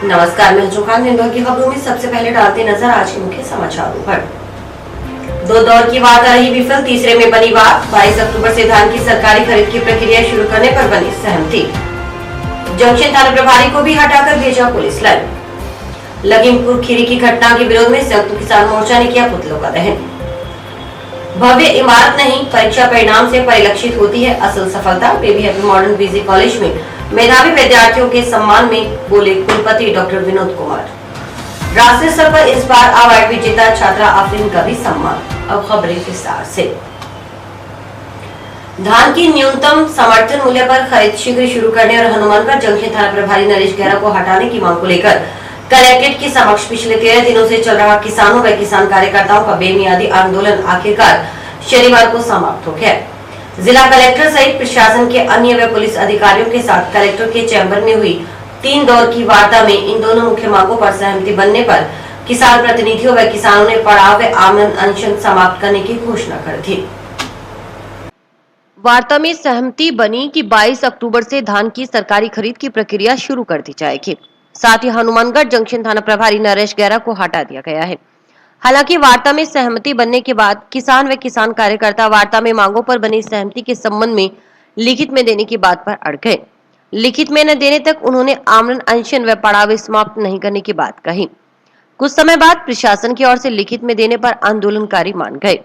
नमस्कार, मैं जुखान दिन भर की खबरों में सबसे पहले डालते नजर आज के मुख्य समाचारों पर। दो दौर की वार्ता रही विफल, तीसरे में बनी बात। 22 अक्टूबर से धान की सरकारी खरीद की प्रक्रिया शुरू करने पर बनी सहमति। जंक्शन थाना प्रभारी को भी हटाकर भेजा पुलिस लाइन। लखीमपुर खीरी की घटना के विरोध में संयुक्त किसान मोर्चा ने किया पुतलों का दहन। भव्य इमारत नहीं, परीक्षा परिणाम से परिलक्षित होती है असल सफलता। बेबी हैप्पी मॉडर्न बीजी कॉलेज में मेधावी विद्यार्थियों के सम्मान में बोले कुलपति डॉक्टर विनोद कुमार। राष्ट्रीय स्तर पर इस बार अवार्ड विजेता छात्रा आफरीन का भी सम्मान। अब खबरें विस्तार से। धान की न्यूनतम समर्थन मूल्य पर खरीद शीघ्र शुरू करने और हनुमानगढ़ जंक्शन थाना प्रभारी नरेश गहरा को हटाने की मांग को लेकर कलेक्ट्रेट के समक्ष पिछले 13 दिनों से चल रहा किसानों व किसान कार्यकर्ताओं का बेमियादी आंदोलन आखिरकार शनिवार को समाप्त हो गया। जिला कलेक्टर सहित प्रशासन के अन्य व पुलिस अधिकारियों के साथ कलेक्टर के चैम्बर में हुई 3 दौर की वार्ता में इन दोनों मुख्य मांगों पर सहमति बनने पर किसान प्रतिनिधियों व किसानों ने पड़ाव व आमरण अनशन समाप्त करने की घोषणा कर दी। वार्ता में सहमति बनी कि 22 अक्टूबर से धान की सरकारी खरीद की प्रक्रिया शुरू कर दी जाएगी। साथ ही हनुमानगढ़ जंक्शन थाना प्रभारी नरेश गहरा को हटा दिया गया है। हालांकि वार्ता में सहमति बनने के बाद किसान व किसान कार्यकर्ता वार्ता में मांगों पर बनी सहमति के संबंध में लिखित में देने की बात पर अड़ गए। लिखित में न देने तक उन्होंने आमरण अनशन व पड़ाव समाप्त नहीं करने की बात कही। कुछ समय बाद प्रशासन की ओर से लिखित में देने पर आंदोलनकारी मान गए।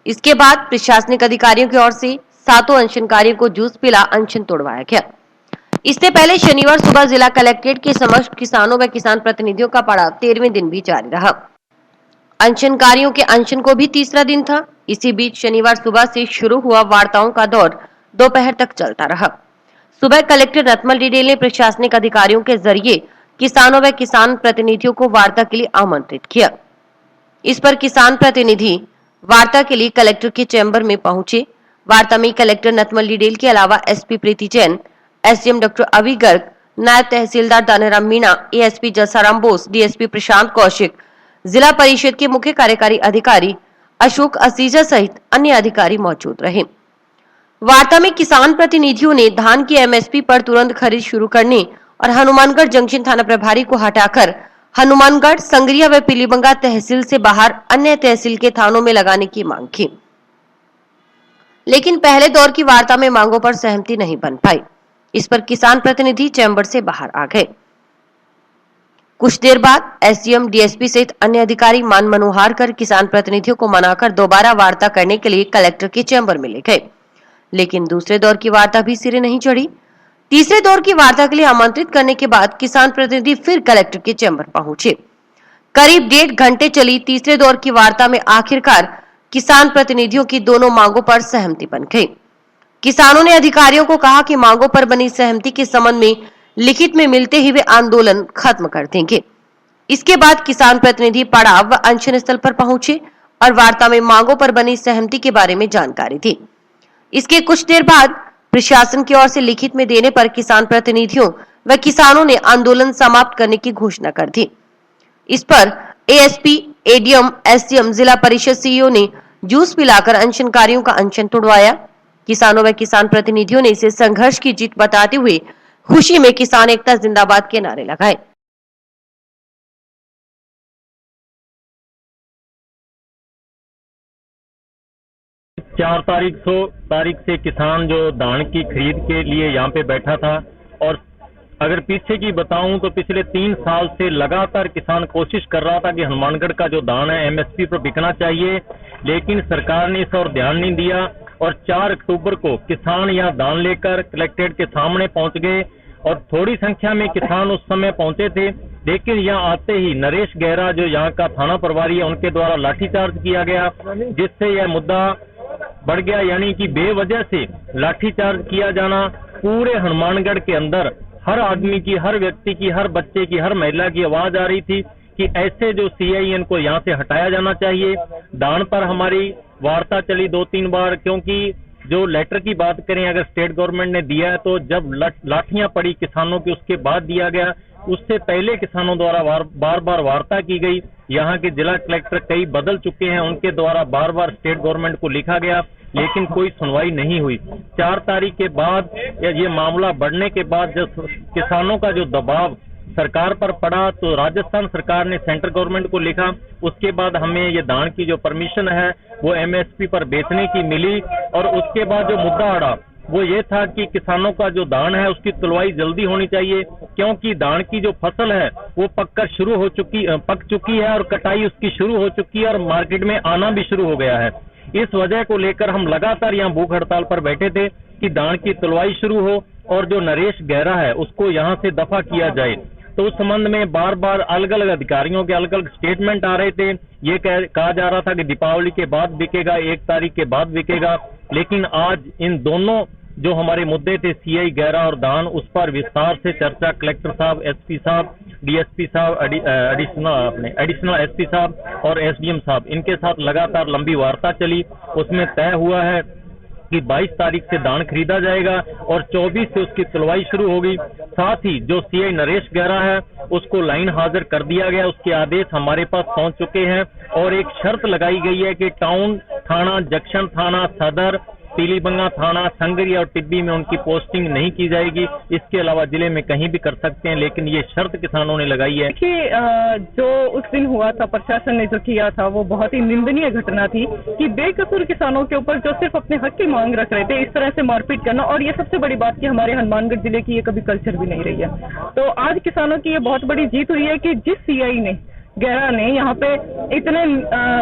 इसके बाद प्रशासनिक अधिकारियों की ओर से 7 अनशनकारियों को जूस पिला अनशन तोड़वाया गया। इससे पहले शनिवार सुबह जिला कलेक्ट्रेट के समक्ष किसानों व किसान प्रतिनिधियों का पड़ाव 13वें दिन भी जारी रहा। अनशनकारियों के अनशन को भी तीसरा दिन था। इसी बीच शनिवार सुबह से शुरू हुआ वार्ताओं का दौर दोपहर तक चलता रहा। सुबह कलेक्टर रतमल डिडेल ने प्रशासनिक अधिकारियों के जरिए किसानों व किसान प्रतिनिधियों को वार्ता के लिए आमंत्रित किया। इस पर किसान प्रतिनिधि वार्ता के लिए कलेक्टर के चैम्बर में पहुंचे। वार्ता में कलेक्टर रतमल डिडेल के अलावा एसपी प्रीति जैन, एसडीएम डॉक्टर अभी गर्ग, नायब तहसीलदार दानेराम मीणा, एएसपी जसाराम बोस, डीएसपी प्रशांत कौशिक, जिला परिषद के मुख्य कार्यकारी अधिकारी अशोक असीजा सहित अन्य अधिकारी मौजूद रहे। वार्ता में किसान प्रतिनिधियों ने धान की एमएसपी पर तुरंत खरीद शुरू करने और हनुमानगढ़ जंक्शन थाना प्रभारी को हटाकर हनुमानगढ़, संगरिया व पीलीबंगा तहसील से बाहर अन्य तहसील के थानों में लगाने की मांग की। लेकिन पहले दौर की वार्ता में मांगों पर सहमति नहीं बन पाई। इस पर किसान प्रतिनिधि चैम्बर से बाहर आ गए। कुछ देर बाद एसडीएम, डीएसपी सहित अन्य अधिकारी मान मनोहार कर किसान प्रतिनिधियों को मनाकर दोबारा वार्ता करने के लिए कलेक्टर के चैम्बर में ले गए। लेकिन दूसरे दौर की वार्ता भी सिरे नहीं चढ़ी। तीसरे दौर की वार्ता के लिए आमंत्रित करने के बाद किसान प्रतिनिधि फिर कलेक्टर के चैम्बर पहुंचे। करीब 1.5 घंटे चली तीसरे दौर की वार्ता में आखिरकार किसान प्रतिनिधियों की दोनों मांगों पर सहमति बन गई। किसानों ने अधिकारियों को कहा कि मांगों पर बनी सहमति के संबंध में लिखित में मिलते ही वे आंदोलन खत्म कर देंगे। इसके बाद किसान प्रतिनिधि पड़ाव व अनशन स्थल पर पहुंचे और वार्ता में मांगों पर बनी सहमति के बारे में जानकारी दी। इसके कुछ देर बाद प्रशासन की ओर से लिखित में देने पर किसान प्रतिनिधियों व किसानों ने आंदोलन समाप्त करने की घोषणा कर दी। इस पर एएसपी, एडीएम, एसडीएम, जिला परिषद सीईओ ने जूस पिलाकर अनशनकारियों का अनशन तोड़वाया। किसानों व किसान प्रतिनिधियों ने इसे संघर्ष की जीत बताते हुए खुशी में किसान एकता जिंदाबाद के नारे लगाए। 4 तारीख से किसान जो धान की खरीद के लिए यहाँ पे बैठा था। और अगर पीछे की बताऊं तो पिछले 3 साल से लगातार किसान कोशिश कर रहा था कि हनुमानगढ़ का जो धान है एमएसपी पर बिकना चाहिए, लेकिन सरकार ने इस और ध्यान नहीं दिया। और 4 अक्टूबर को किसान यहाँ धान लेकर कलेक्ट्रेट के सामने पहुंच गए और थोड़ी संख्या में किसान उस समय पहुंचे थे। लेकिन यहाँ आते ही नरेश गहरा जो यहाँ का थाना प्रभारी है उनके द्वारा लाठीचार्ज किया गया, जिससे यह मुद्दा बढ़ गया। यानी कि बेवजह से लाठीचार्ज किया जाना, पूरे हनुमानगढ़ के अंदर हर आदमी की, हर व्यक्ति की, हर बच्चे की, हर महिला की आवाज आ रही थी कि ऐसे जो सीआईएन को यहाँ से हटाया जाना चाहिए। दान पर हमारी वार्ता चली 2-3 बार, क्योंकि जो लेटर की बात करें अगर स्टेट गवर्नमेंट ने दिया है तो जब लाठियां पड़ी किसानों की उसके बाद दिया गया। उससे पहले किसानों द्वारा बार बार वार्ता की गई। यहाँ के जिला कलेक्टर कई बदल चुके हैं, उनके द्वारा बार बार स्टेट गवर्नमेंट को लिखा गया, लेकिन कोई सुनवाई नहीं हुई। 4 तारीख के बाद ये मामला बढ़ने के बाद जब किसानों का जो दबाव सरकार पर पड़ा तो राजस्थान सरकार ने सेंट्रल गवर्नमेंट को लिखा। उसके बाद हमें ये धान की जो परमिशन है वो एमएसपी पर बेचने की मिली, और उसके बाद जो मुद्दा अड़ा वो ये था कि किसानों का जो धान है उसकी तुलवाई जल्दी होनी चाहिए, क्योंकि धान की जो फसल है वो पक चुकी है और कटाई उसकी शुरू हो चुकी है और मार्केट में आना भी शुरू हो गया है। इस वजह को लेकर हम लगातार यहाँ भूख हड़ताल पर बैठे थे कि धान की तुलवाई शुरू हो और जो नरेश गहरा है उसको यहाँ से दफा किया जाए। तो उस संबंध में बार बार अलग अलग अधिकारियों के अलग अलग स्टेटमेंट आ रहे थे। ये कहा जा रहा था कि दीपावली के बाद बिकेगा, 1 तारीख के बाद बिकेगा, लेकिन आज इन दोनों जो हमारे मुद्दे थे सीआई गहरा और धान, उस पर विस्तार से चर्चा कलेक्टर साहब, एसपी साहब, डीएसपी साहब, एडिशनल एसपी साहब और एसडीएम साहब, इनके साथ लगातार लंबी वार्ता चली। उसमें तय हुआ है कि 22 तारीख से धान खरीदा जाएगा और 24 से उसकी तुलवाई शुरू होगी। साथ ही जो सीआई नरेश गहरा है उसको लाइन हाजिर कर दिया गया, उसके आदेश हमारे पास पहुंच चुके हैं और एक शर्त लगाई गई है कि टाउन थाना, जंक्शन थाना, सदर, पीलीबंगा थाना, संगरी और टिब्बी में उनकी पोस्टिंग नहीं की जाएगी। इसके अलावा जिले में कहीं भी कर सकते हैं, लेकिन ये शर्त किसानों ने लगाई है। देखिए, जो उस दिन हुआ था, प्रशासन ने जो किया था वो बहुत ही निंदनीय घटना थी कि बेकसूर किसानों के ऊपर जो सिर्फ अपने हक की मांग रख रहे थे इस तरह से मारपीट करना। और ये सबसे बड़ी बात कि हमारे हनुमानगढ़ जिले की ये कभी कल्चर भी नहीं रही है। तो आज किसानों की ये बहुत बड़ी जीत हुई है कि जिस सीआई ने गहरा ने यहाँ पे इतने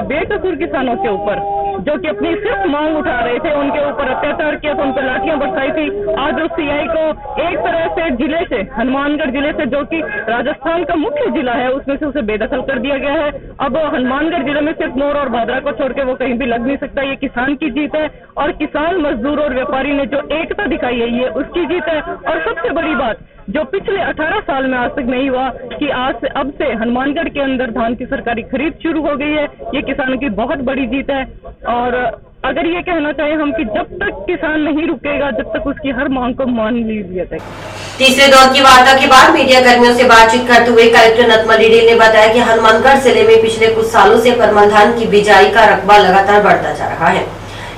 बेकसूर किसानों के ऊपर जो कि अपनी सिर्फ मांग उठा रहे थे उनके ऊपर अत्याचार किया था, उन पर लाठियां बरसाई थी। आज उस सीआई को एक तरह से जिले से, हनुमानगढ़ जिले से जो कि राजस्थान का मुख्य जिला है, उसमें से उसे बेदखल कर दिया गया है। अब हनुमानगढ़ जिले में सिर्फ मोर और भादरा को छोड़ के वो कहीं भी लग नहीं सकता। ये किसान की जीत है और किसान, मजदूर और व्यापारी ने जो एकता दिखाई है ये उसकी जीत है। और सबसे बड़ी बात जो पिछले 18 साल में आज तक नहीं हुआ कि अब से हनुमानगढ़ के अंदर धान की सरकारी खरीद शुरू हो गई है, ये किसानों की बहुत बड़ी जीत है। और अगर ये कहना चाहें हम कि जब तक किसान नहीं रुकेगा, जब तक उसकी हर मांग को मान लिया जाए। तीसरे दौर की वार्ता के बाद मीडिया कर्मियों से बातचीत करते हुए कलेक्टर नतमल डिडेल ने बताया कि हनुमानगढ़ जिले में पिछले कुछ सालों से परमल धान की बिजाई का रकबा लगातार बढ़ता जा रहा है।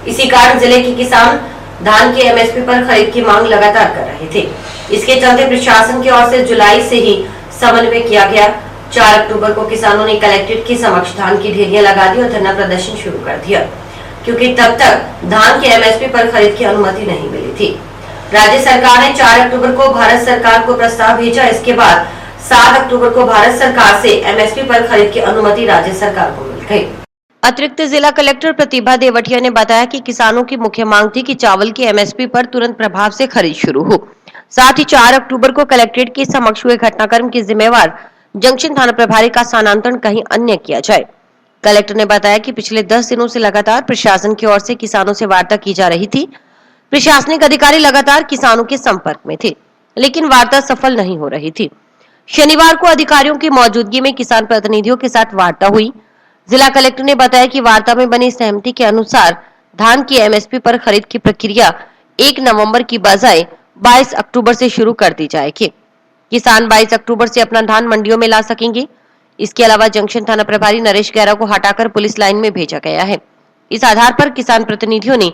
इसी कारण जिले के किसान धान के एमएसपी पर खरीद की मांग लगातार कर रहे थे। इसके चलते प्रशासन की ओर से जुलाई से ही समन्वय किया गया। 4 अक्टूबर को किसानों ने कलेक्ट्रेट के समक्ष धान की ढेरियां लगा दी और धरना प्रदर्शन शुरू कर दिया, क्योंकि तब तक धान के एमएसपी पर खरीद की अनुमति नहीं मिली थी। राज्य सरकार ने 4 अक्टूबर को भारत सरकार को प्रस्ताव भेजा। इसके बाद 7 अक्टूबर को भारत सरकार से एमएसपी पर खरीद की अनुमति राज्य सरकार को मिल गई। अतिरिक्त जिला कलेक्टर प्रतिभा देवटिया ने बताया कि किसानों की मुख्य मांग थी कि चावल की एमएसपी पर तुरंत प्रभाव से खरीद शुरू हो। साथ ही 4 अक्टूबर को कलेक्ट्रेट के समक्ष हुए घटनाक्रम के जिम्मेवार जंक्शन थाना प्रभारी का स्थानांतरण कहीं अन्य किया जाए। कलेक्टर ने बताया कि पिछले 10 दिनों से लगातार प्रशासन की ओर से किसानों से वार्ता की जा रही थी। प्रशासनिक अधिकारी लगातार किसानों के संपर्क में थे, लेकिन वार्ता सफल नहीं हो रही थी। शनिवार को अधिकारियों की मौजूदगी में किसान प्रतिनिधियों के साथ वार्ता हुई। जिला कलेक्टर ने बताया कि वार्ता में बनी सहमति के अनुसार धान की एमएसपी पर खरीद की प्रक्रिया 1 नवंबर की बजाय 22 अक्टूबर से शुरू कर दी जाएगी। किसान 22 अक्टूबर से अपना धान मंडियों में ला सकेंगे। इसके अलावा जंक्शन थाना प्रभारी नरेश गहरा को हटाकर पुलिस लाइन में भेजा गया है। इस आधार पर किसान प्रतिनिधियों ने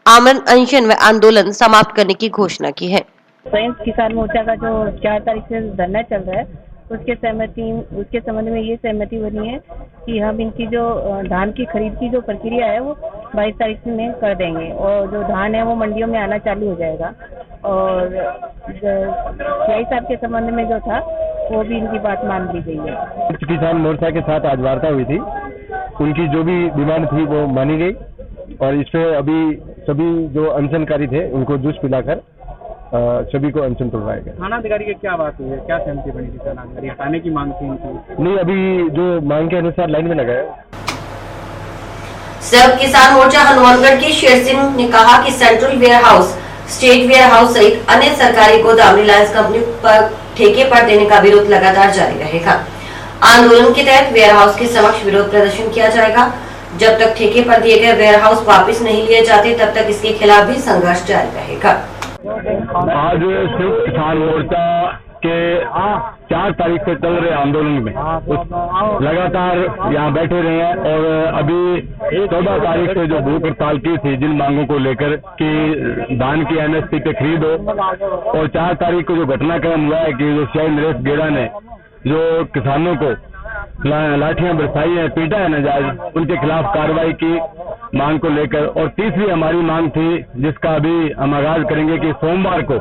आमरण अनशन व आंदोलन समाप्त करने की घोषणा की है। संयुक्त किसान मोर्चा का जो 4 तारीख से धरना चल रहा है उसके संबंध में ये सहमति बनी है कि हम इनकी जो धान की खरीद की जो प्रक्रिया है वो 22 तारीख में कर देंगे और जो धान है वो मंडियों में आना चालू हो जाएगा। और सीआई साहब के संबंध में जो था वो भी इनकी बात मान ली गई है। किसान मोर्चा के साथ आज वार्ता हुई थी, उनकी जो भी डिमांड थी वो मानी गई और इससे अभी सभी जो अनशनकारी थे उनको जूस पिलाकर सभी को अनशन तोड़वाया गया। थाना अधिकारी की क्या बात हुई है, क्या सहमति बनी थी? थाना अधिकारी हटाने की मांग थी इनकी? नहीं, अभी जो मांग के अनुसार लाइन में लगाया। संयुक्त किसान मोर्चा हनुमानगढ़ के शेर सिंह ने कहा कि central warehouse, state warehouse सहित अन्य सरकारी गोदाम रिलायंस कंपनी पर ठेके पर देने का विरोध लगातार जारी रहेगा। आंदोलन के तहत वेयर हाउस के समक्ष विरोध प्रदर्शन किया जाएगा। जब तक ठेके पर दिए गए वेयर हाउस वापिस नहीं लिए जाते तब तक इसके खिलाफ भी संघर्ष जारी रहेगा। आज संयुक्त किसान मोर्चा कि 4 तारीख से चल रहे आंदोलन में लगातार यहाँ बैठे रहे हैं और अभी 14 तारीख से जो भूख हड़ताल की थी जिन मांगों को लेकर कि धान की एमएसपी पे खरीद हो, और 4 तारीख को जो घटनाक्रम हुआ है कि जो सीआई नरेश गेड़ा ने जो किसानों को लाठियां बरसाई है, पीटा है नाजायज, उनके खिलाफ कार्रवाई की मांग को लेकर। और तीसरी हमारी मांग थी जिसका अभी हम आगाज करेंगे कि सोमवार को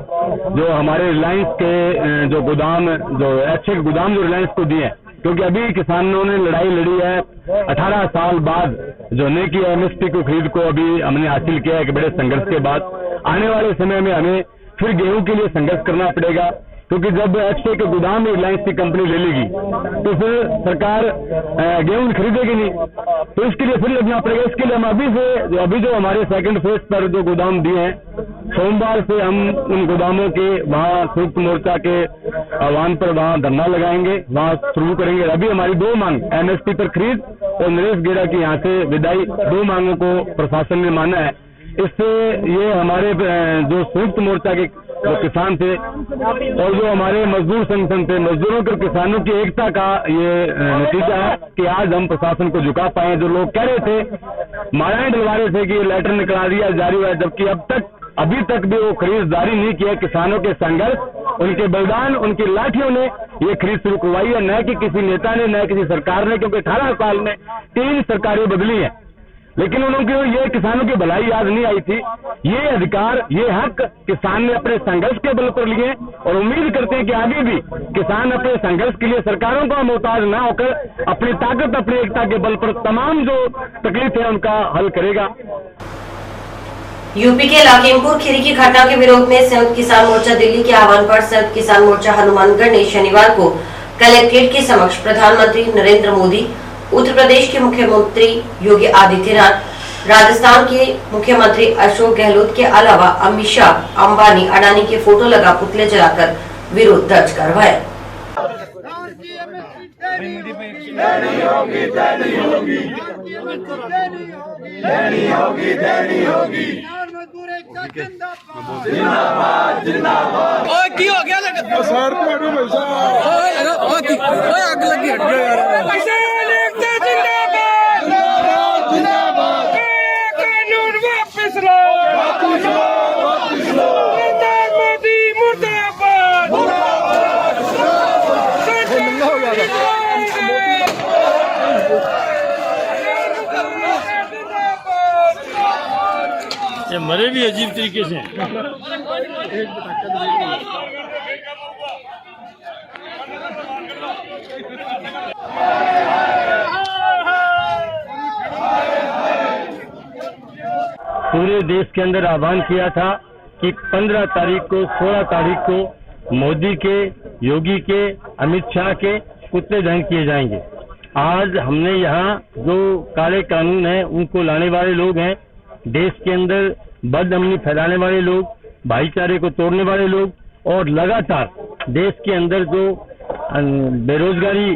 जो हमारे रिलायंस के जो गोदाम, जो अच्छे गोदाम जो रिलायंस को दिए, क्योंकि अभी किसानों ने लड़ाई लड़ी है 18 साल बाद जो नई की एमएसपी को खरीद को अभी हमने हासिल किया है कि बड़े संघर्ष के बाद। आने वाले समय में हमें फिर गेहूं के लिए संघर्ष करना पड़ेगा, क्योंकि जब एफसीआई के गोदाम में रिलायंस की कंपनी ले लेगी तो फिर सरकार गेहूं खरीदेगी नहीं, तो इसके लिए फिर लड़ना पड़ेगा। इसके लिए हम अभी जो हमारे सेकंड फेज पर जो गोदाम दिए हैं, सोमवार से हम उन गोदामों के वहां संयुक्त मोर्चा के आह्वान पर वहां धरना लगाएंगे, वहां शुरू करेंगे। अभी हमारी 2 मांग, एमएसपी पर खरीद और नरेश गेड़ा की यहाँ से विदाई, 2 मांगों को प्रशासन ने माना है। इससे ये हमारे जो संयुक्त मोर्चा के जो किसान थे और जो हमारे मजदूर संगठन थे, मजदूरों के किसानों की एकता का ये नतीजा है कि आज हम प्रशासन को झुका पाए। जो लोग कह रहे थे, माराएं डलवा रहे थे कि ये लेटर निकला दिया जारी हुआ है, जबकि अभी तक भी वो खरीद जारी नहीं किया। किसानों के संघर्ष, उनके बलिदान, उनकी लाठियों ने ये खरीद शुरू करवाई है, न कि किसी नेता ने, न किसी सरकार ने, क्योंकि 18 साल में 3 सरकारें बदली हैं, लेकिन उनको ये किसानों की भलाई याद नहीं आई थी। ये अधिकार, ये हक किसान ने अपने संघर्ष के बल पर लिए और उम्मीद करते हैं कि आगे भी किसान अपने संघर्ष के लिए सरकारों का मोहताज न होकर अपनी ताकत, अपनी एकता के बल पर तमाम जो तकलीफ है उनका हल करेगा। यूपी के लखीमपुर खीरी की घटना के विरोध में संयुक्त किसान मोर्चा दिल्ली के आह्वान पर संयुक्त किसान मोर्चा हनुमानगढ़ ने शनिवार को कलेक्ट्रेट के समक्ष प्रधानमंत्री नरेंद्र मोदी, उत्तर प्रदेश के मुख्यमंत्री योगी आदित्यनाथ, राजस्थान के मुख्यमंत्री अशोक गहलोत के अलावा अमित शाह, अंबानी, अडानी के फोटो लगा पुतले जलाकर विरोध दर्ज करवाया। ये मरे भी अजीब तरीके से। पूरे देश के अंदर आह्वान किया था कि 15 तारीख को, 16 तारीख को मोदी के, योगी के, अमित शाह के पुतले दहन किए जाएंगे। आज हमने यहाँ जो काले कानून हैं उनको लाने वाले लोग हैं, देश के अंदर बदअमनी फैलाने वाले लोग, भाईचारे को तोड़ने वाले लोग, और लगातार देश के अंदर जो बेरोजगारी,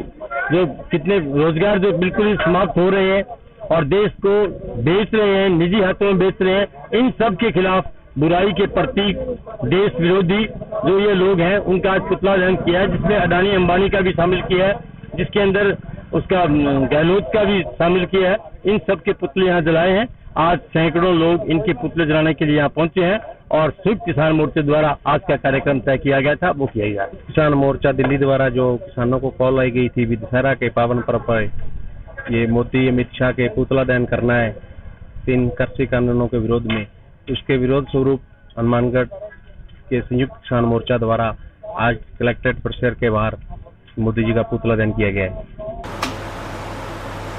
जो कितने रोजगार जो बिल्कुल ही समाप्त हो रहे हैं और देश को बेच रहे हैं, निजी हाथों में बेच रहे हैं, इन सब के खिलाफ बुराई के प्रतीक, देश विरोधी जो ये लोग हैं, उनका आज पुतला दहन किया है, जिसमें अडानी अंबानी का भी शामिल किया है, जिसके अंदर उसका गहलोत का भी शामिल किया है। इन सब के पुतले यहाँ जलाए हैं। आज सैकड़ों लोग इनके पुतले जलाने के लिए यहाँ पहुंचे हैं और संयुक्त किसान मोर्चा द्वारा आज का कार्यक्रम तय किया गया था, वो किया गया। किसान मोर्चा दिल्ली द्वारा जो किसानों को कॉल आई गई थी दशहरा के पावन पर्व पर ये मोदी अमित शाह के पुतला दहन करना है 3 कृषि कानूनों के विरोध में, उसके विरोध स्वरूप हनुमानगढ़ के संयुक्त किसान मोर्चा द्वारा आज कलेक्ट्रेट परिसर के बाहर मोदी जी का पुतला दहन किया गया है।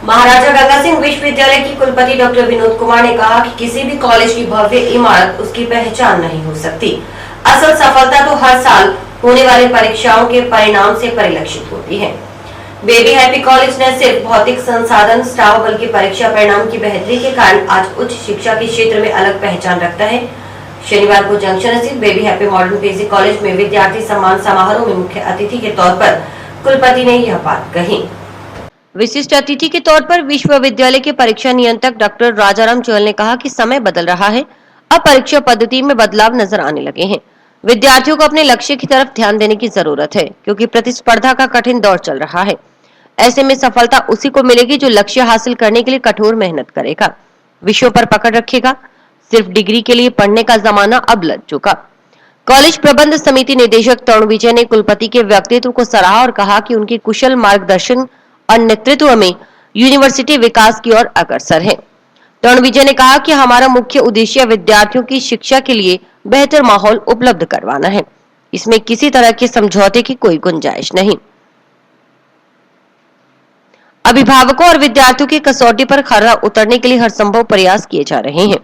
महाराजा गंगा सिंह विश्वविद्यालय की कुलपति डॉक्टर विनोद कुमार ने कहा कि किसी भी कॉलेज की भव्य इमारत उसकी पहचान नहीं हो सकती। असल सफलता तो हर साल होने वाली परीक्षाओं के परिणाम से परिलक्षित होती है। बेबी हैप्पी कॉलेज न सिर्फ भौतिक संसाधन, स्टाफ, बल्कि परीक्षा परिणाम की बेहतरी के कारण आज उच्च शिक्षा के क्षेत्र में अलग पहचान रखता है। शनिवार को जंक्शन स्थित baby happy modern basic college में विद्यार्थी सम्मान समारोह में मुख्य अतिथि के तौर पर कुलपति ने यह बात कही। विशिष्ट अतिथि के तौर पर विश्वविद्यालय के परीक्षा नियंत्रक डॉक्टर राजाराम चहल ने कहा कि समय बदल रहा है, अब परीक्षा पद्धति में बदलाव नजर आने लगे हैं। विद्यार्थियों को अपने लक्ष्य की तरफ ध्यान देने की जरूरत है, क्योंकि प्रतिस्पर्धा का कठिन दौर चल रहा है। ऐसे में सफलता उसी को मिलेगी जो लक्ष्य हासिल करने के लिए कठोर मेहनत करेगा, विषयों पर पकड़ रखेगा। सिर्फ डिग्री के लिए पढ़ने का जमाना अब लग चुका। कॉलेज प्रबंध समिति निदेशक तरुण विजय ने कुलपति के व्यक्तित्व को सराहा और कहा कि उनके कुशल मार्गदर्शन और नेतृत्व में यूनिवर्सिटी विकास की ओर अग्रसर है। तरुण विजय ने कहा कि हमारा मुख्य उद्देश्य विद्यार्थियों की शिक्षा के लिए बेहतर माहौल उपलब्ध करवाना है। इसमें किसी तरह के समझौते की कोई गुंजाइश नहीं। अभिभावकों और विद्यार्थियों की कसौटी पर खरा उतरने के लिए हर संभव प्रयास किए जा रहे हैं।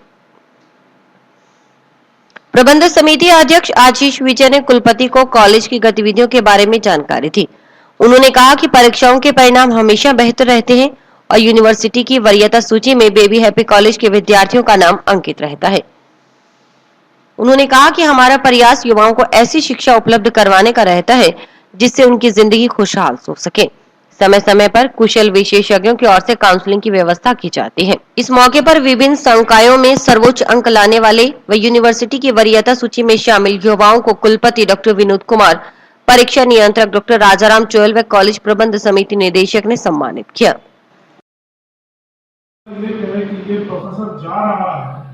प्रबंध समिति अध्यक्ष आशीष विजय ने कुलपति को कॉलेज की गतिविधियों के बारे में जानकारी दी। उन्होंने कहा कि परीक्षाओं के परिणाम हमेशा बेहतर रहते हैं और यूनिवर्सिटी की वरीयता सूची में बेबी हैप्पी कॉलेज के विद्यार्थियों का नाम अंकित रहता है। उन्होंने कहा कि हमारा प्रयास युवाओं को ऐसी शिक्षा उपलब्ध करवाने का रहता है जिससे उनकी जिंदगी खुशहाल हो सके। समय समय पर कुशल विशेषज्ञों की ओर से काउंसलिंग की व्यवस्था की जाती है। इस मौके पर विभिन्न संकायों में सर्वोच्च अंक लाने वाले व यूनिवर्सिटी की वरीयता सूची में शामिल युवाओं को कुलपति डॉक्टर विनोद कुमार, परीक्षा नियंत्रक डॉक्टर राजाराम चोयल व कॉलेज प्रबंध समिति निदेशक ने सम्मानित किया। प्रोफेसर जा रहा है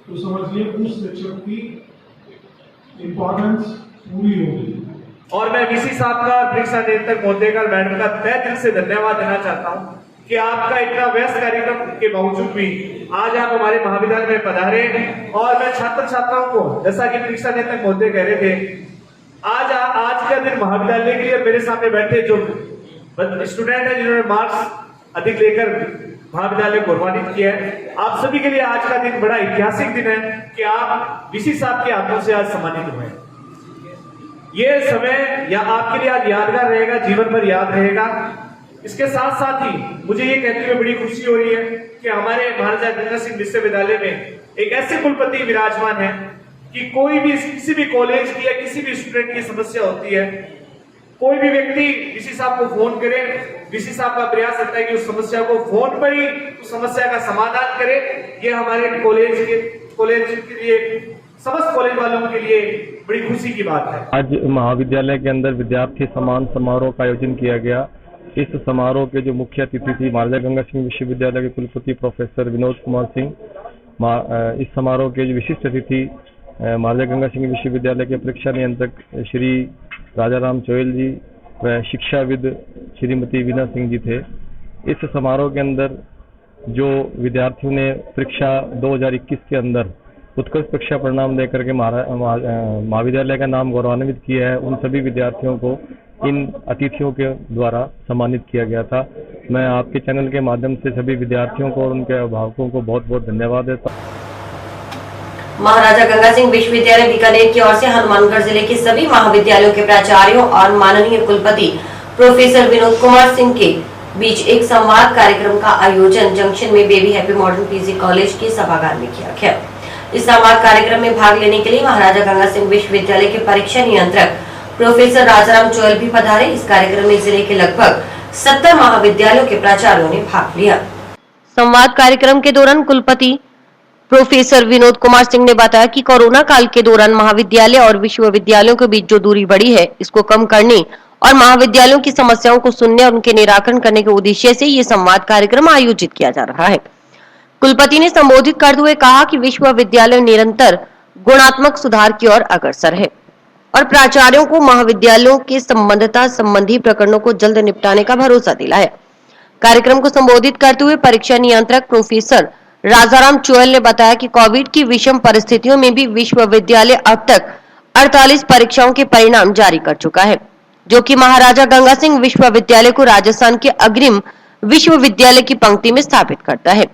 तो समझिए उस शिक्षक की इम्पोर्टेंस पूरी होगी। और मैं वीसी साहब का, परीक्षा नियंत्रक महोदय का, मैडम का तहे दिल से धन्यवाद देना चाहता हूं कि आपका इतना व्यस्त कार्यक्रम के बावजूद भी आज आप हमारे महाविद्यालय में पधारे। और मैं छात्र छात्राओं को, जैसा कि परीक्षा नियंत्रक महोदय कह रहे थे, आज का दिन महाविद्यालय के लिए मेरे सामने बैठे जो स्टूडेंट है जिन्होंने मार्क्स अधिक लेकर महाविद्यालय को गौरवान्वित किया है, आप सभी के लिए आज का दिन बड़ा ऐतिहासिक दिन है कि आप वीसी साहब के हाथों से आज सम्मानित हुए। ये समय या आपके लिए आज यादगार रहेगा, जीवन भर याद रहेगा। इसके साथ साथ ही मुझे ये कहते हुए बड़ी खुशी हो रही है कि हमारे महाराजा गंगा सिंह विश्वविद्यालय में एक ऐसे कुलपति विराजमान है कि कोई भी किसी भी कॉलेज की या किसी भी स्टूडेंट की समस्या होती है, कोई भी व्यक्ति वीसी साहब को फोन करे, वीसी साहब का प्रयास रहता है कि उस समस्या को फोन पर ही उस समस्या का समाधान करे। ये हमारे कॉलेज के लिए, समस्त कॉलेज वालों के लिए बड़ी खुशी की बात है। आज महाविद्यालय के अंदर विद्यार्थी सम्मान समारोह का आयोजन किया गया। इस समारोह के जो मुख्य अतिथि थी महाराजा गंगा सिंह विश्वविद्यालय के कुलपति प्रोफेसर विनोद कुमार सिंह। इस समारोह के जो विशिष्ट अतिथि महाराजा गंगा सिंह विश्वविद्यालय के परीक्षा नियंत्रक श्री राजाराम चोयल जी व शिक्षाविद श्रीमती वीना सिंह जी थे। इस समारोह के अंदर जो विद्यार्थियों ने परीक्षा 2021 के अंदर उत्कृष्ट परीक्षा परिणाम देकर के महाविद्यालय का नाम गौरवान्वित किया है, उन सभी विद्यार्थियों को इन अतिथियों के द्वारा सम्मानित किया गया था। मैं आपके चैनल के माध्यम से सभी विद्यार्थियों को और उनके अभिभावकों को बहुत बहुत धन्यवाद देता हूँ। महाराजा गंगा सिंह विश्वविद्यालय बीकानेर की ओर से हनुमानगढ़ जिले के सभी महाविद्यालयों के प्राचार्यों और माननीय कुलपति प्रोफेसर विनोद कुमार सिंह के बीच एक संवाद कार्यक्रम का आयोजन जंक्शन में baby happy modern PG college के सभागार में किया गया। इस संवाद कार्यक्रम में भाग लेने के लिए महाराजा गंगा सिंह विश्वविद्यालय के परीक्षा नियंत्रक प्रोफेसर राजाराम चोयल भी पधारे। इस कार्यक्रम में जिले के लगभग 70 महाविद्यालयों के प्राचार्यों ने भाग लिया। संवाद कार्यक्रम के दौरान कुलपति प्रोफेसर विनोद कुमार सिंह ने बताया कि कोरोना काल के दौरान महाविद्यालय और विश्वविद्यालयों के बीच जो दूरी बढ़ी है, इसको कम करने और महाविद्यालयों की समस्याओं को सुनने और उनके निराकरण करने के उद्देश्य से ये संवाद कार्यक्रम आयोजित किया जा रहा है। कुलपति ने संबोधित करते हुए कहा कि विश्वविद्यालय निरंतर गुणात्मक सुधार की ओर अग्रसर है और प्राचार्यों को महाविद्यालयों के संबद्धता संबंधी प्रकरणों को जल्द निपटाने का भरोसा दिलाया। कार्यक्रम को संबोधित करते हुए परीक्षा नियंत्रक प्रोफेसर राजाराम चोयल ने बताया कि कोविड की विषम परिस्थितियों में भी विश्वविद्यालय अब तक 48 परीक्षाओं के परिणाम जारी कर चुका है, जो कि महाराजा गंगा सिंह विश्वविद्यालय को राजस्थान के अग्रिम विश्वविद्यालय की पंक्ति में स्थापित करता है।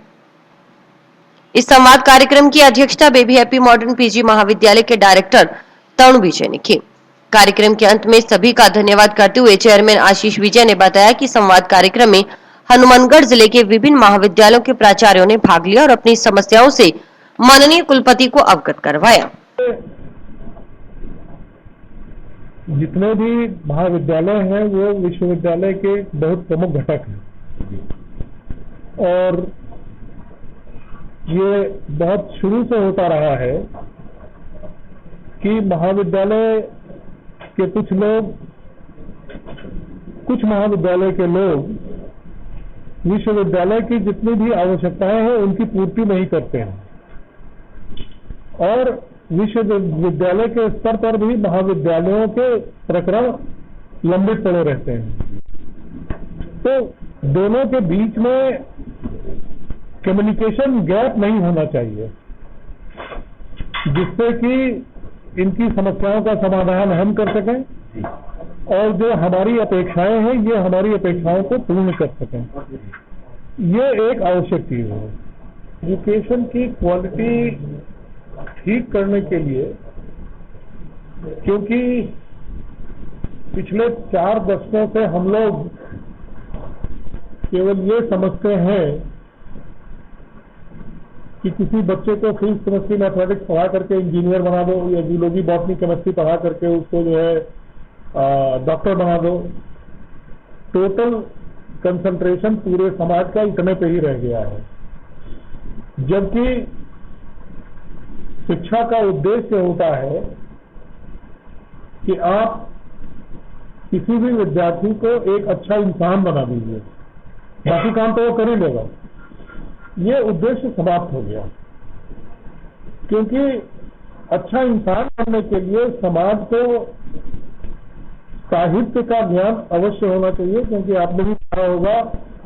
इस संवाद कार्यक्रम की अध्यक्षता बेबी हैप्पी मॉडर्न पीजी महाविद्यालय के डायरेक्टर तरुण विजय ने की। कार्यक्रम के अंत में सभी का धन्यवाद करते हुए चेयरमैन आशीष विजय ने बताया कि संवाद कार्यक्रम में हनुमानगढ़ जिले के विभिन्न महाविद्यालयों के प्राचार्यों ने भाग लिया और अपनी समस्याओं से माननीय कुलपति को अवगत करवाया। जितने भी महाविद्यालय हैं वो विश्वविद्यालय के बहुत प्रमुख घटक हैं और ये बहुत शुरू से होता रहा है कि महाविद्यालय के कुछ महाविद्यालय के लोग विश्वविद्यालय की जितनी भी आवश्यकताएं हैं उनकी पूर्ति नहीं करते हैं और विश्वविद्यालय के स्तर पर भी महाविद्यालयों के प्रकरण लंबित पड़े रहते हैं। तो दोनों के बीच में कम्युनिकेशन गैप नहीं होना चाहिए, जिससे कि इनकी समस्याओं का समाधान हम कर सकें और जो हमारी अपेक्षाएं हैं ये हमारी अपेक्षाओं को पूर्ण कर सकें। ये एक आवश्यक चीज है। एजुकेशन की क्वालिटी ठीक करने के लिए, क्योंकि पिछले 4 दशकों से हम लोग केवल ये समझते हैं कि किसी बच्चे को फिजिक्स, केमिस्ट्री, मैथमेटिक्स पढ़ा करके इंजीनियर बना दो या जूलॉजी, बॉटनी, केमिस्ट्री पढ़ा करके उसको जो है डॉक्टर बना दो। टोटल कंसंट्रेशन पूरे समाज का इतने पे ही रह गया है, जबकि शिक्षा का उद्देश्य होता है कि आप किसी भी विद्यार्थी को एक अच्छा इंसान बना दीजिए, बाकी काम तो वो कर ही लेगा। ये उद्देश्य समाप्त हो गया, क्योंकि अच्छा इंसान बनने के लिए समाज को साहित्य का ज्ञान अवश्य होना चाहिए, क्योंकि आपने भी कहा होगा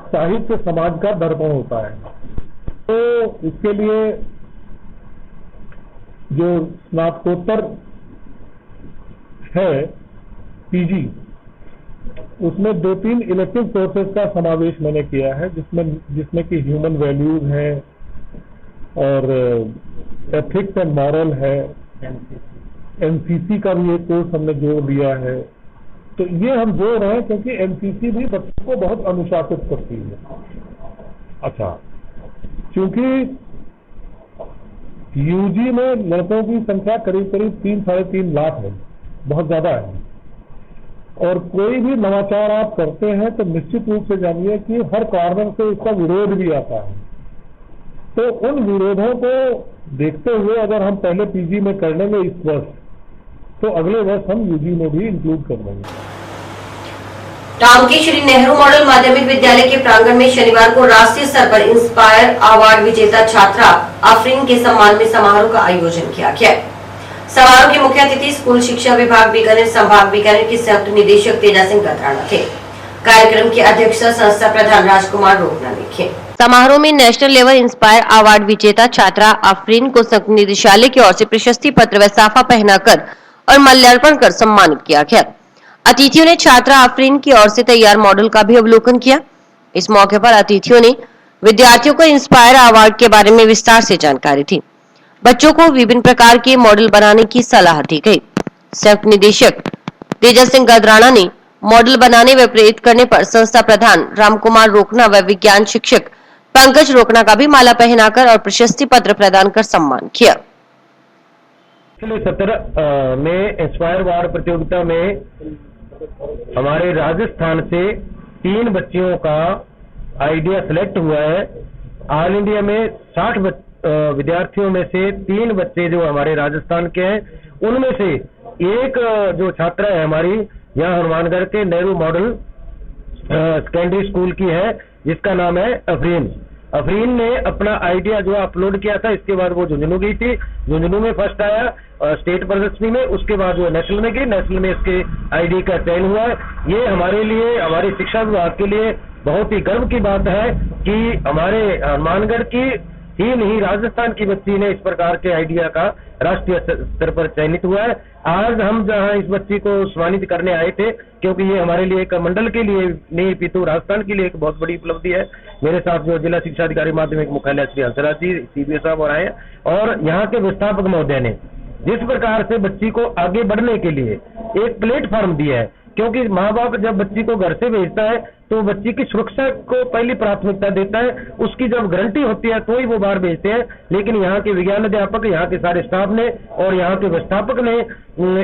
साहित्य समाज का दर्पण होता है। तो इसके लिए जो स्नातकोत्तर है पीजी, उसमें 2-3 इलेक्टिव कोर्सेज का समावेश मैंने किया है, जिसमें कि ह्यूमन वैल्यूज है और एथिक्स एंड मॉरल है, एनसीसी का भी एक कोर्स हमने जोड़ दिया है। तो ये हम जोड़ रहे हैं क्योंकि एनसीसी भी बच्चों को बहुत अनुशासित करती है। अच्छा, क्योंकि यूजी में लड़कों की संख्या करीब 3-3.5 लाख है, बहुत ज्यादा है। और कोई भी नवाचार आप करते हैं तो निश्चित रूप से जानिए कि हर कॉर्नर से इसका विरोध भी आता है। तो उन विरोधों को देखते हुए अगर हम पहले पीजी में कर लेंगे इस वर्ष, तो अगले वर्ष हम यूजी में भी इंक्लूड कर लेंगे। टाउन के श्री नेहरू मॉडल माध्यमिक विद्यालय के प्रांगण में शनिवार को राष्ट्रीय स्तर पर इंस्पायर अवार्ड विजेता छात्रा आफरीन के सम्मान में समारोह का आयोजन किया गया। समारोह के मुख्य अतिथि स्कूल शिक्षा विभाग बीकानेर संभाग बीकानेर के संयुक्त निदेशक तेजा सिंह गदराना थे। कार्यक्रम की अध्यक्षता संस्था प्रधान राजकुमार रोहना ने की। समारोह में नेशनल लेवल इंस्पायर अवार्ड विजेता छात्रा आफरीन को संयुक्त निदेशालय की ओर से प्रशस्ति पत्र व साफा पहनाकर और माल्यार्पण कर सम्मानित किया गया। अतिथियों ने छात्रा आफरीन की ओर से तैयार मॉडल का भी अवलोकन किया। इस मौके पर अतिथियों ने विद्यार्थियों को इंस्पायर अवार्ड के बारे में विस्तार से जानकारी दी। बच्चों को विभिन्न प्रकार के मॉडल बनाने की सलाह दी गई। संयुक्त निदेशक तेजा सिंह गदराना ने मॉडल बनाने व प्रेरित करने पर संस्था प्रधान रामकुमार रोकना व विज्ञान शिक्षक पंकज रोकना का भी माला पहनाकर और प्रशस्ति पत्र प्रदान कर सम्मान किया। पिछले सत्र में इंस्पायर अवार्ड प्रतियोगिता में हमारे राजस्थान से 3 बच्चियों का आइडिया सिलेक्ट हुआ है। ऑल इंडिया में 60 विद्यार्थियों में से 3 बच्चे जो हमारे राजस्थान के हैं, उनमें से एक जो छात्रा है हमारी यहाँ हनुमानगढ़ के नेहरू मॉडल सेकेंडरी स्कूल की है, जिसका नाम है अफरीन। अफरीन ने अपना आइडिया जो अपलोड किया था, इसके बाद वो झुंझुनू गई थी, झुंझुनू में फर्स्ट आया स्टेट प्रदर्शनी में, उसके बाद वो नेशनल में गई, नेशनल में इसके आईडी का चयन हुआ है। ये हमारे लिए, हमारे शिक्षा विभाग के लिए बहुत ही गर्व की बात है कि हमारे हनुमानगढ़ की ही नहीं राजस्थान की बच्ची ने इस प्रकार के आइडिया का राष्ट्रीय स्तर पर चयनित हुआ है। आज हम जहां इस बच्ची को सम्मानित करने आए थे, क्योंकि ये हमारे लिए एक मंडल के लिए नहीं पितु राजस्थान के लिए एक बहुत बड़ी उपलब्धि है। मेरे साथ जो जिला शिक्षा अधिकारी माध्यमिक मुख्यालय श्री हंसराज जी सीबीएस साहब और आए, और यहाँ के व्यवस्थापक महोदय ने जिस प्रकार से बच्ची को आगे बढ़ने के लिए एक प्लेटफॉर्म दिया है, क्योंकि माँ बाप जब बच्ची को घर से भेजता है तो बच्ची की सुरक्षा को पहली प्राथमिकता देता है, उसकी जब गारंटी होती है तो ही वो बाहर भेजते हैं। लेकिन यहाँ के विज्ञान अध्यापक, यहाँ के सारे स्टाफ ने और यहाँ के व्यवस्थापक ने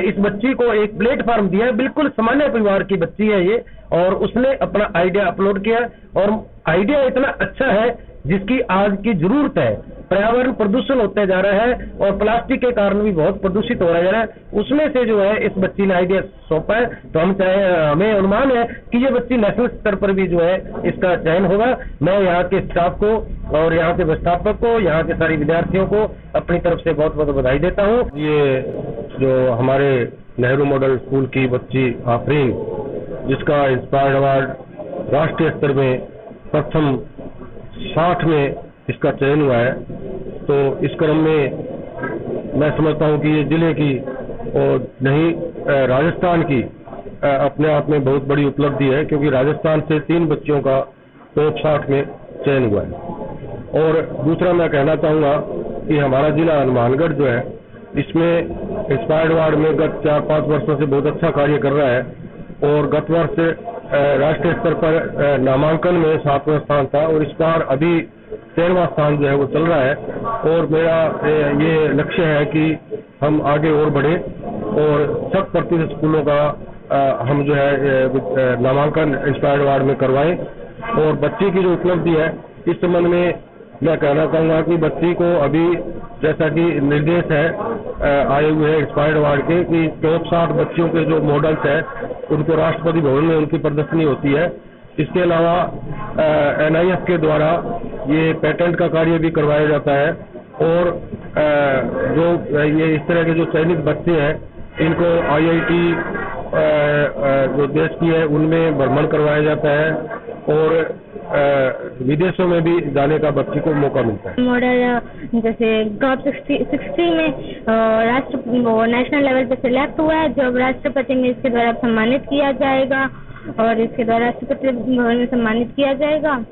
इस बच्ची को एक प्लेटफॉर्म दिया है। बिल्कुल सामान्य परिवार की बच्ची है ये, और उसने अपना आइडिया अपलोड किया, और आइडिया इतना अच्छा है जिसकी आज की जरूरत है। पर्यावरण प्रदूषण होते जा रहा है और प्लास्टिक के कारण भी बहुत प्रदूषित हो जा रहा है। उसमें से जो है इस बच्ची ने आइडिया सौंपा है, तो हमें अनुमान है कि ये बच्ची नेशनल स्तर पर भी जो है इसका चयन होगा। मैं यहाँ के स्टाफ को और यहाँ के व्यवस्थापक को, यहाँ के सारे विद्यार्थियों को अपनी तरफ से बहुत बहुत बधाई देता हूँ। ये जो हमारे नेहरू मॉडल स्कूल की बच्ची आफरीन, जिसका इंस्पायर्ड अवार्ड राष्ट्रीय स्तर में प्रथम 60 में इसका चयन हुआ है, तो इस क्रम में मैं समझता हूं कि ये जिले की और नहीं राजस्थान की अपने आप में बहुत बड़ी उपलब्धि है, क्योंकि राजस्थान से 3 बच्चियों का टॉप 60 में चयन हुआ है। और दूसरा मैं कहना चाहूँगा कि हमारा जिला हनुमानगढ़ जो है, इसमें इंस्पायर्ड अवार्ड में गत 4-5 वर्षों से बहुत अच्छा कार्य कर रहा है और गत वर्ष राष्ट्रीय स्तर पर नामांकन में 7वां स्थान था और इस बार अभी 13वां स्थान जो है वो चल रहा है। और मेरा ये लक्ष्य है कि हम आगे और बढ़े और 100% स्कूलों का हम जो है नामांकन इंस्पायर्ड अवार्ड में करवाएं। और बच्ची की जो उपलब्धि है, इस संबंध में मैं कहना चाहूँगा कि बच्ची को अभी जैसा कि निर्देश है आए हुए हैं इंस्पायर्ड अवार्ड के कि टॉप 60 बच्चियों के जो मॉडल्स है उनको राष्ट्रपति भवन में उनकी प्रदर्शनी होती है। इसके अलावा NIF के द्वारा ये पेटेंट का कार्य भी करवाया जाता है और जो ये इस तरह के जो चयनित बच्चे हैं इनको IIT जो देश की है उनमें भ्रमण करवाया जाता है और विदेशों में भी जाने का बच्ची को मौका मिलता है। मॉडल जैसे गॉप 60 में नेशनल लेवल पे सिलेक्ट हुआ है, जो राष्ट्रपति में इसके द्वारा सम्मानित किया जाएगा और इसके द्वारा राष्ट्रपति भवन में सम्मानित किया जाएगा।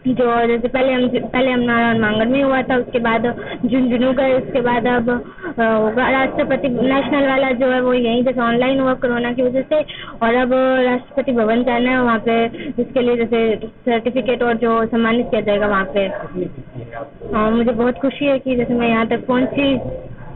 जो जैसे पहले हम हनुमानगढ़ में हुआ था, उसके बाद झुंझुनू गए, उसके बाद अब राष्ट्रपति नेशनल वाला जो है वो यहीं जैसे ऑनलाइन हुआ कोरोना की वजह से, और अब राष्ट्रपति भवन जाना है, वहाँ पे इसके लिए जैसे सर्टिफिकेट और जो सम्मानित किया जाएगा वहाँ पे। मुझे बहुत खुशी है कि जैसे मैं यहाँ तक पहुँची।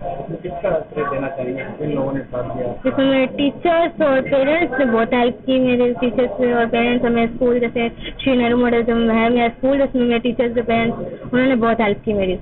देना चाहिए इन लोगों ने साथ दिया, जिसमें टीचर्स और पेरेंट्स ने बहुत हेल्प की। मेरे टीचर्स और पेरेंट्स, हमें स्कूल जैसे श्री नेहरू मॉडल जो है मेरा स्कूल, जिसमें मेरे टीचर्स और पेरेंट्स उन्होंने बहुत हेल्प की मेरी।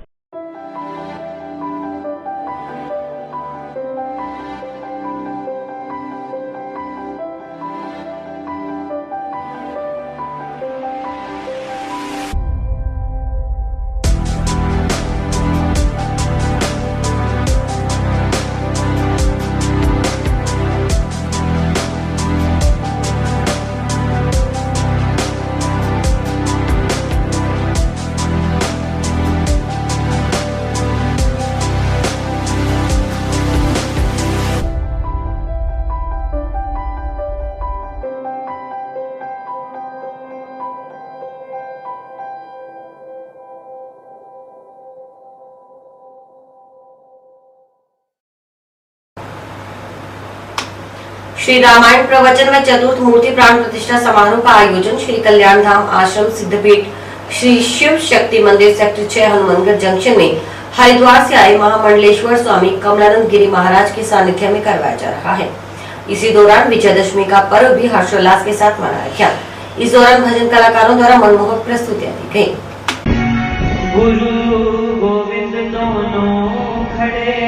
श्री रामायण प्रवचन व चतुर्थ मूर्ति प्राण प्रतिष्ठा समारोह का आयोजन श्री कल्याण धाम आश्रम सिद्धपीठ श्री शिव शक्ति मंदिर सेक्टर 6 हनुमानगढ़ जंक्शन में हरिद्वार से आए महामंडलेश्वर स्वामी कमलानंद गिरी महाराज के सानिध्य में करवाया जा रहा है। इसी दौरान विजयदशमी का पर्व भी हर्षोल्लास के साथ मनाया गया। इस दौरान भजन कलाकारों द्वारा मनमोहक प्रस्तुतियां दी गयी। गुरु गोविंद दोनों खड़े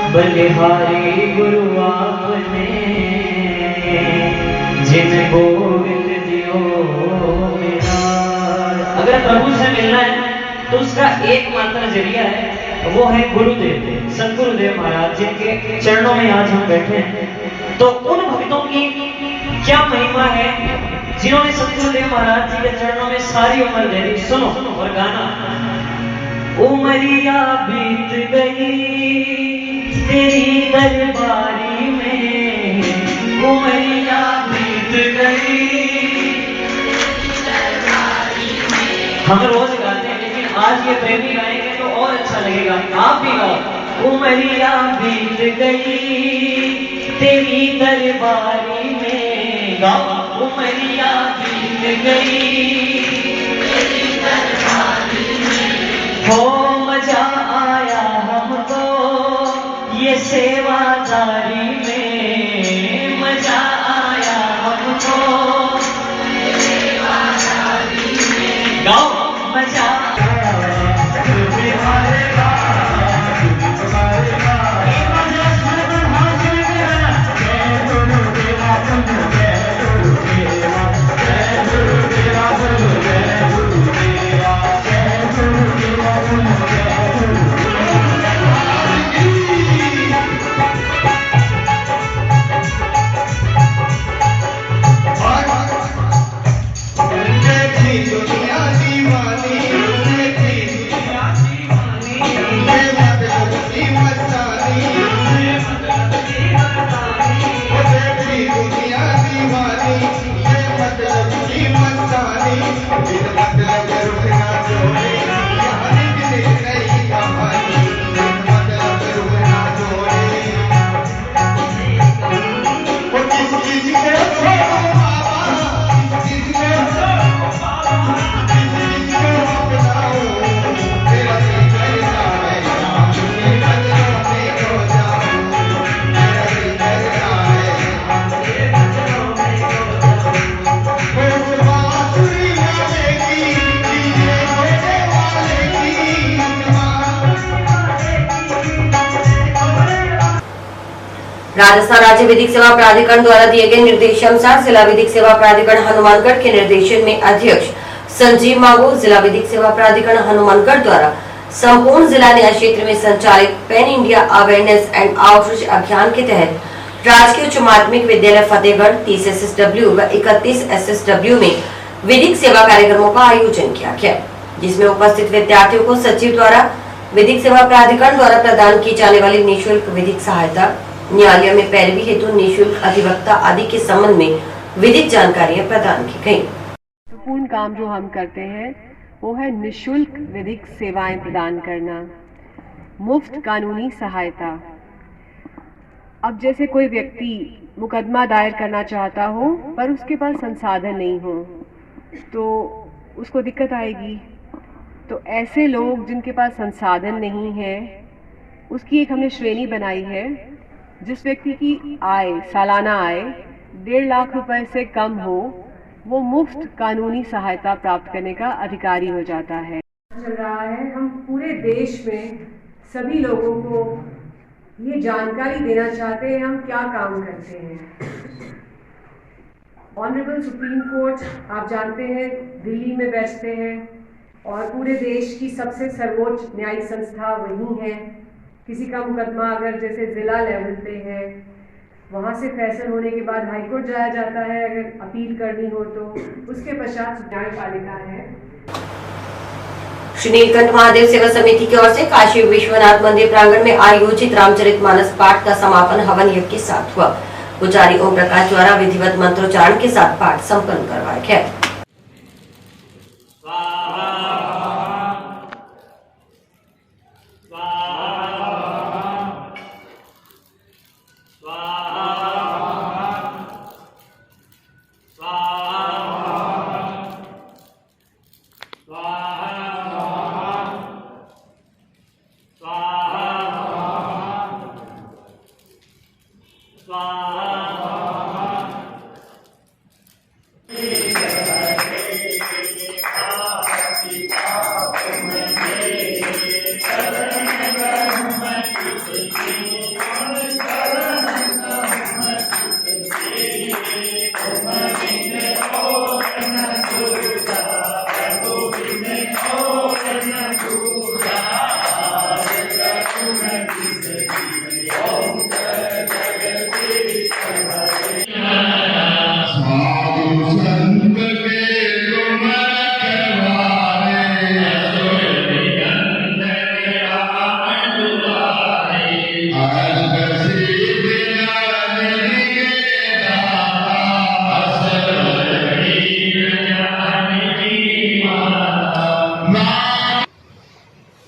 बलिहारी गुरु आपने जिन गोविंद दियो मेरा। अगर प्रभु से मिलना है तो उसका एकमात्र जरिया है, वो है गुरुदेव, सदगुरुदेव महाराज जिनके चरणों में आज हम बैठे हैं। तो उन भक्तों की क्या महिमा है जिन्होंने सदगुरुदेव महाराज जी के चरणों में सारी उम्र दे दी। सुनो और गाना। उमरिया बीत गई तेरी दरबारी में, उमरिया बीत गई दरबारी में। हम रोज गाते हैं लेकिन आज ये प्रेमी गाएंगे तो और अच्छा लगेगा। आप भी गाओ। उमरिया बीत गई तेरी दरबारी में, गाओ। उमरिया बीत गई तेरी दरबारी में, हो मजा आया हमको ये सेवादारी में, मजा गाओ बजा राजस्थान राज्य विधिक सेवा प्राधिकरण द्वारा दिए गए निर्देशानुसार जिला विधिक सेवा प्राधिकरण हनुमानगढ़ के निर्देशन में अध्यक्ष संजीव मांगू जिला विधिक सेवा प्राधिकरण हनुमानगढ़ द्वारा संपूर्ण जिला न्याय क्षेत्र में संचालित pan India awareness and outreach अभियान के तहत राजकीय उच्च माध्यमिक विद्यालय फतेहगढ़ 30 SSW व 31 SSW में विधिक सेवा कार्यक्रमों का आयोजन किया गया, जिसमें उपस्थित विद्यार्थियों को सचिव द्वारा विधिक सेवा प्राधिकरण द्वारा प्रदान की जाने वाली निःशुल्क विधिक सहायता, न्यायालय में पैरवी हेतु निःशुल्क अधिवक्ता आदि के संबंध में विधिक जानकारियां प्रदान की गयी। महत्वपूर्ण काम जो हम करते हैं वो है निःशुल्क विधिक सेवाएं प्रदान करना, मुफ्त कानूनी सहायता। अब जैसे कोई व्यक्ति मुकदमा दायर करना चाहता हो पर उसके पास संसाधन नहीं हो तो उसको दिक्कत आएगी। तो ऐसे लोग जिनके पास संसाधन नहीं है उसकी एक हमने श्रेणी बनाई है। जिस व्यक्ति की आय सालाना आय 1.5 लाख रुपए से कम हो वो मुफ्त कानूनी सहायता प्राप्त करने का अधिकारी हो जाता है। चल रहा है, हम पूरे देश में सभी लोगों को ये जानकारी देना चाहते हैं हम क्या काम करते हैं। ऑनरेबल सुप्रीम कोर्ट आप जानते हैं दिल्ली में बैठते हैं और पूरे देश की सबसे सर्वोच्च न्यायिक संस्था वही है। किसी का मुकदमा अगर जैसे जिला लेवल पे है वहाँ से फैसला होने के बाद हाईकोर्ट जाया जाता है, अगर अपील करनी हो तो उसके पश्चात न्यायपालिका है। श्री नीलकंठ महादेव सेवा समिति की ओर से काशी विश्वनाथ मंदिर प्रांगण में आयोजित रामचरितमानस पाठ का समापन हवन यज्ञ के साथ हुआ। पुजारी ओम प्रकाश द्वारा विधिवत मंत्रोच्चारण के साथ पाठ संपन्न करवाया गया।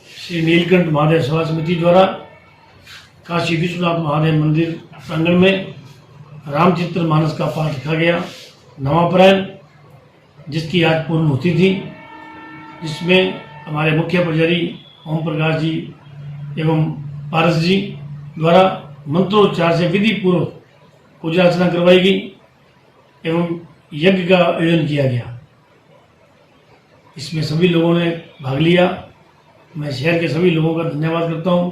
श्री नीलकंठ महादेव सेवा समिति द्वारा काशी विश्वनाथ महादेव मंदिर प्रांगण में रामचरितमानस का पाठ रखा गया 9 अप्रैल, जिसकी आज पूर्णहोती थी, जिसमें हमारे मुख्य पुजारी ओम प्रकाश जी एवं पारस जी द्वारा मंत्रोच्चार से विधि पूर्वक पूजा अर्चना करवाई गई एवं यज्ञ का आयोजन किया गया। इसमें सभी लोगों ने भाग लिया। मैं शहर के सभी लोगों का धन्यवाद करता हूं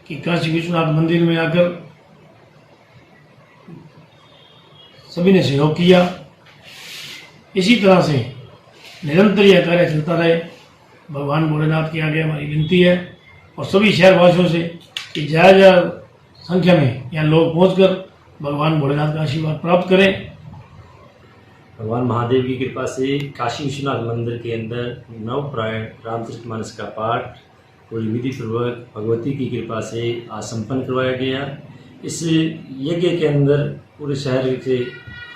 कि काशी विश्वनाथ मंदिर में आकर सभी ने सहयोग किया। इसी तरह से निरंतर यह कार्य चलता रहे, भगवान भोलेनाथ के आगे हमारी विनती है और सभी शहरवासियों से कि ज़्यादा संख्या में यहाँ लोग पहुंचकर भगवान भोलेनाथ का आशीर्वाद प्राप्त करें। भगवान महादेव की कृपा से काशी विश्वनाथ मंदिर के अंदर नवपरायण रामचरितमानस का पाठ पूरी विधि पूर्वक भगवती की कृपा से आज संपन्न करवाया गया। इस यज्ञ के अंदर पूरे शहर से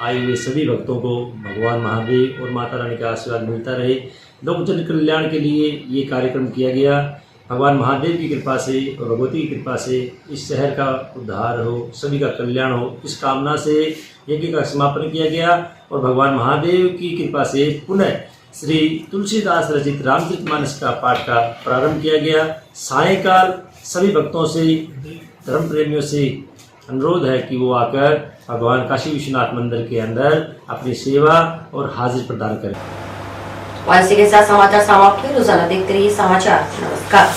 आए हुए सभी भक्तों को भगवान महादेव और माता रानी का आशीर्वाद मिलता रहे। लोकजन कल्याण के लिए ये कार्यक्रम किया गया। भगवान महादेव की कृपा से और भगवती की कृपा से इस शहर का उद्धार हो, सभी का कल्याण हो, इस कामना से यज्ञ का समापन किया गया और भगवान महादेव की कृपा से पुनः श्री तुलसीदास रचित रामचरितमानस का पाठ का प्रारंभ किया गया। सायंकाल सभी भक्तों से, धर्म प्रेमियों से अनुरोध है कि वो आकर भगवान काशी विश्वनाथ मंदिर के अंदर अपनी सेवा और हाजिर प्रदान करें। इसी के साथ समाचार समाप्त हुए। रोजाना देखते रहिए समाचार। नमस्कार।